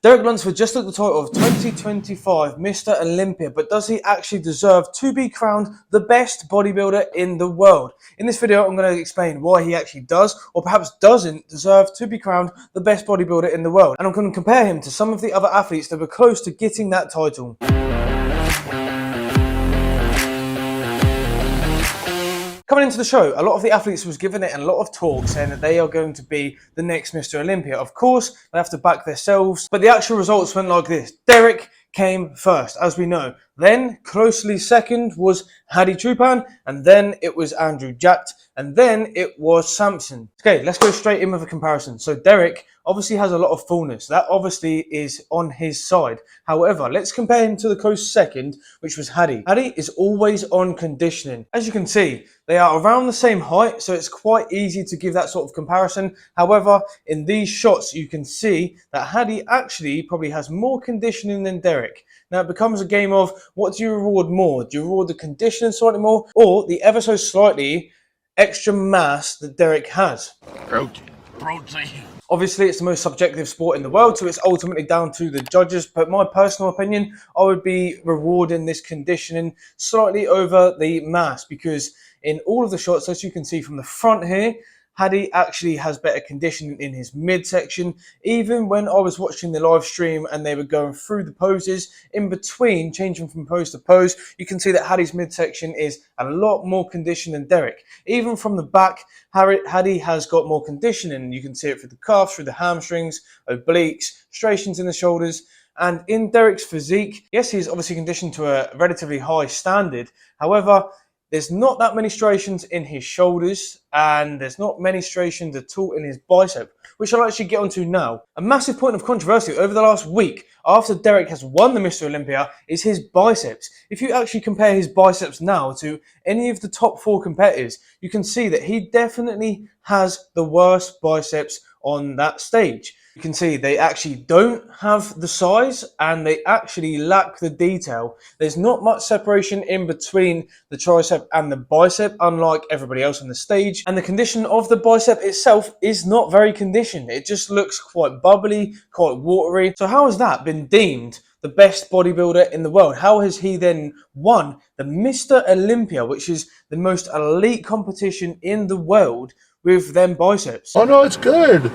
Derek Lunsford just took the title of 2025 Mr Olympia, but does he actually deserve to be crowned the best bodybuilder in the world? In this video, I'm going to explain why he actually does, or perhaps doesn't, deserve to be crowned the best bodybuilder in the world. And I'm going to compare him to some of the other athletes that were close to getting that title. Coming into the show, a lot of the athletes was given it a lot of talk saying that they are going to be the next Mr Olympia. Of course, they have to back themselves, but the actual results went like this. Derek came first, as we know. Then, closely second was Hadi Choopan, and then it was Andrew Jack, and then it was Samson. Okay, let's go straight in with a comparison. So Derek obviously has a lot of fullness. That obviously is on his side. However, let's compare him to the close second, which was Hadi. Hadi is always on conditioning. As you can see, they are around the same height, so it's quite easy to give that sort of comparison. However, in these shots, you can see that Hadi actually probably has more conditioning than Derek. Now, it becomes a game of what do you reward more? Do you reward the conditioning slightly more, or the ever so slightly extra mass that Derek has? Protein. Obviously, it's the most subjective sport in the world, so it's ultimately down to the judges. But my personal opinion, I would be rewarding this conditioning slightly over the mass, because in all of the shots, as you can see from the front here, Hadi actually has better conditioning in his midsection. Even when I was watching the live stream and they were going through the poses, in between, changing from pose to pose, you can see that Hadi's midsection is a lot more conditioned than Derek. Even from the back, Hadi has got more conditioning. You can see it through the calves, through the hamstrings, obliques, striations in the shoulders. And in Derek's physique, yes, he's obviously conditioned to a relatively high standard. However, there's not that many striations in his shoulders, and there's not many striations at all in his bicep, which I'll actually get onto now. A massive point of controversy over the last week, after Derek has won the Mr Olympia, is his biceps. If you actually compare his biceps now to any of the top 4 competitors, you can see that he definitely has the worst biceps on that stage. You can see they actually don't have the size, and they actually lack the detail. There's not much separation in between the tricep and the bicep, unlike everybody else on the stage. And the condition of the bicep itself is not very conditioned. It just looks quite bubbly, quite watery. So how has that been deemed the best bodybuilder in the world? How has he then won the Mr Olympia, which is the most elite competition in the world, with them biceps? Oh no, it's good.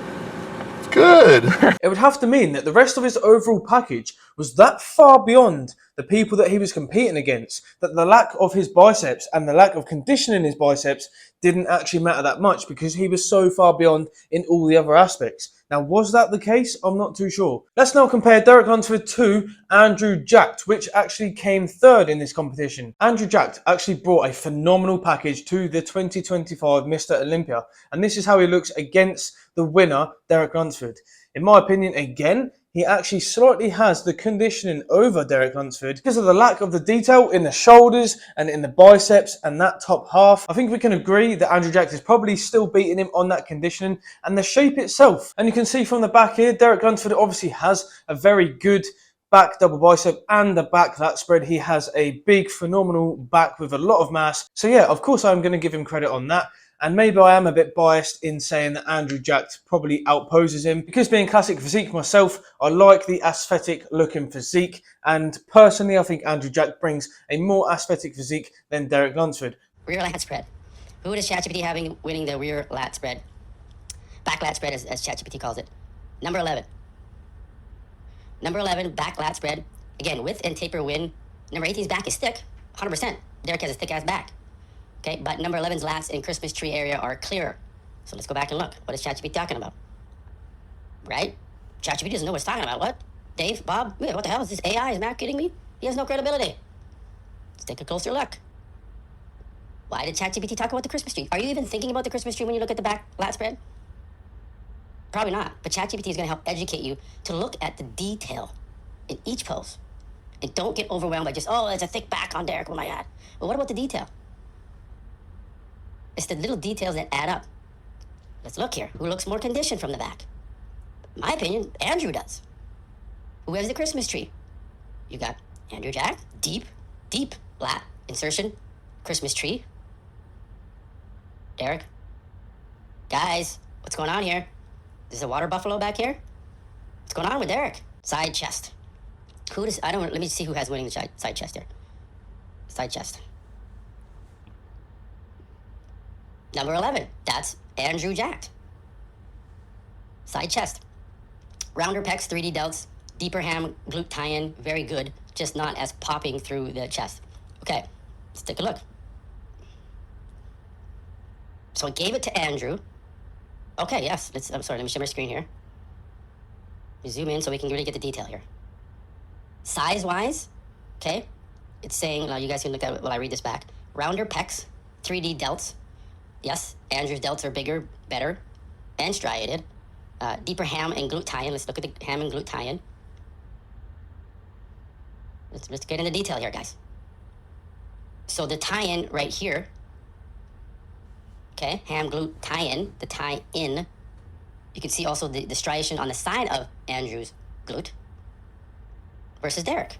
Good. It would have to mean that the rest of his overall package was that far beyond the people that he was competing against, that the lack of his biceps and the lack of conditioning his biceps didn't actually matter that much, because he was so far beyond in all the other aspects. Now, was that the case? I'm not too sure. Let's now compare Derek Lunsford to Andrew Jack, which actually came third in this competition. Andrew Jack actually brought a phenomenal package to the 2025 Mr Olympia, and this is how he looks against the winner, Derek Lunsford. In my opinion, again, he actually slightly has the conditioning over Derek Lunsford because of the lack of the detail in the shoulders and in the biceps and that top half. I think we can agree that Andrew Jack is probably still beating him on that conditioning and the shape itself. And you can see from the back here, Derek Lunsford obviously has a very good back double bicep, and the back lat spread. He has a big, phenomenal back with a lot of mass. So yeah, of course I'm going to give him credit on that. And maybe I am a bit biased in saying that Andrew Jack probably outposes him, because being classic physique myself, I like the aesthetic looking physique. And personally, I think Andrew Jack brings a more aesthetic physique than Derek Lunsford. Rear lat spread. Who does ChatGPT winning the rear lat spread? Back lat spread, as ChatGPT calls it. Number 11. Number 11, back lat spread. Again, width and taper win. Number 18's back is thick, 100%. Derek has a thick ass back. Okay, but number 11's lats in Christmas tree area are clearer. So let's go back and look. What is ChatGPT talking about? Right? ChatGPT doesn't know what it's talking about. What? Dave? Bob? What the hell? Is this AI? Is Matt kidding me? He has no credibility. Let's take a closer look. Why did ChatGPT talk about the Christmas tree? Are you even thinking about the Christmas tree when you look at the back lat spread? Probably not. But ChatGPT is going to help educate you to look at the detail in each pose. And don't get overwhelmed by just, oh, there's a thick back on Derek. Oh my God. But what about the detail? It's the little details that add up. Let's look here. Who looks more conditioned from the back? In my opinion, Andrew does. Who has the Christmas tree? You got Andrew Jack, deep lat insertion, Christmas tree. Derek? Guys, what's going on here? Is a water buffalo back here? What's going on with Derek? Side chest. Who does, I don't, let me see who has winning the side chest here. Side chest. Number 11, that's Andrew Jacked. Side chest. Rounder pecs, 3D delts, deeper ham, glute tie-in, very good, just not as popping through the chest. Okay, let's take a look. So I gave it to Andrew. Okay, yes, I'm sorry, let me share my screen here. Let me zoom in so we can really get the detail here. Size-wise, okay, it's saying, now you guys can look at it while I read this back. Rounder pecs, 3D delts. Yes, Andrew's delts are bigger, better, and striated. Deeper ham and glute tie-in. Let's look at the ham and glute tie-in. Let's get into detail here, guys. So the tie-in right here, okay, ham glute tie-in, the tie-in. You can see also the striation on the side of Andrew's glute versus Derek.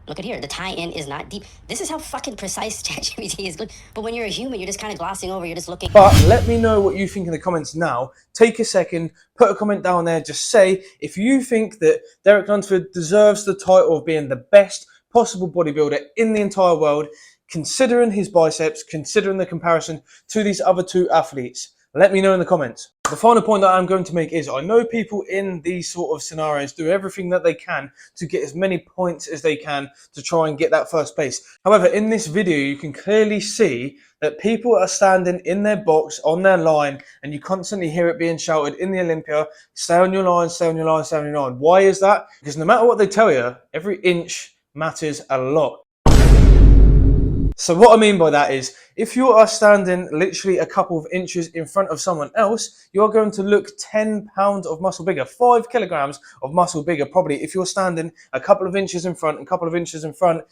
Look at here, the tie-in is not deep. This is how fucking precise ChatGPT is good. But when you're a human, you're just kind of glossing over, you're just looking. But let me know what you think in the comments now. Take a second, put a comment down there, just say if you think that Derek Lunsford deserves the title of being the best possible bodybuilder in the entire world, considering his biceps, considering the comparison to these other two athletes. Let me know in the comments. The final point that I'm going to make is I know people in these sort of scenarios do everything that they can to get as many points as they can to try and get that first place. However, in this video, you can clearly see that people are standing in their box on their line and you constantly hear it being shouted in the Olympia, stay on your line, stay on your line, stay on your line. Why is that? Because no matter what they tell you, every inch matters a lot. So what I mean by that is, if you are standing literally a couple of inches in front of someone else, you're going to look 10 pounds of muscle bigger, 5 kilograms of muscle bigger, probably if you're standing a couple of inches in front, a couple of inches in front.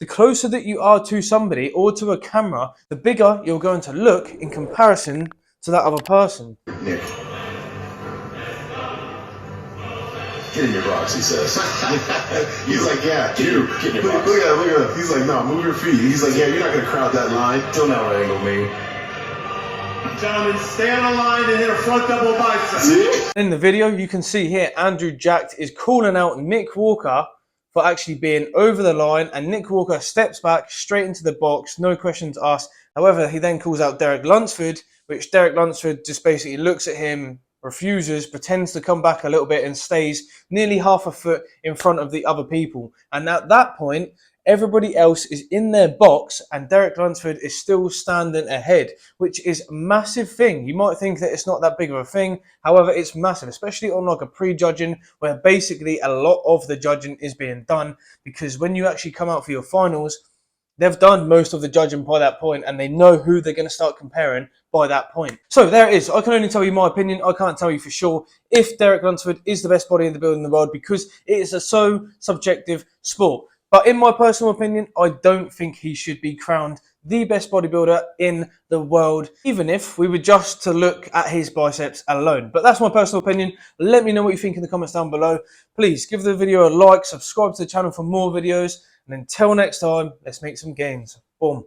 The closer that you are to somebody or to a camera, the bigger you're going to look in comparison to that other person. Nick. Get in your box, he says. He's like, yeah, get in your box. Look at that. He's like, no, move your feet. He's like, yeah, you're not going to crowd that line. Don't out-angle me. Gentlemen, stay on the line and hit a front double bicep. In the video, you can see here, Andrew Jacked is calling out Nick Walker for actually being over the line, and Nick Walker steps back straight into the box, no questions asked. However, he then calls out Derek Lunsford, which Derek Lunsford just basically looks at him, refuses, pretends to come back a little bit and stays nearly half a foot in front of the other people. And at that point, everybody else is in their box and Derek Lunsford is still standing ahead, which is a massive thing. You might think that it's not that big of a thing. However, it's massive, especially on like a pre-judging where basically a lot of the judging is being done, because when you actually come out for your finals, they've done most of the judging by that point and they know who they're going to start comparing by that point. So there it is. I can only tell you my opinion. I can't tell you for sure if Derek Lunsford is the best bodybuilder in the world, because it is a so subjective sport. But in my personal opinion, I don't think he should be crowned the best bodybuilder in the world, even if we were just to look at his biceps alone. But that's my personal opinion. Let me know what you think in the comments down below. Please give the video a like, subscribe to the channel for more videos. And until next time, let's make some gains. Boom.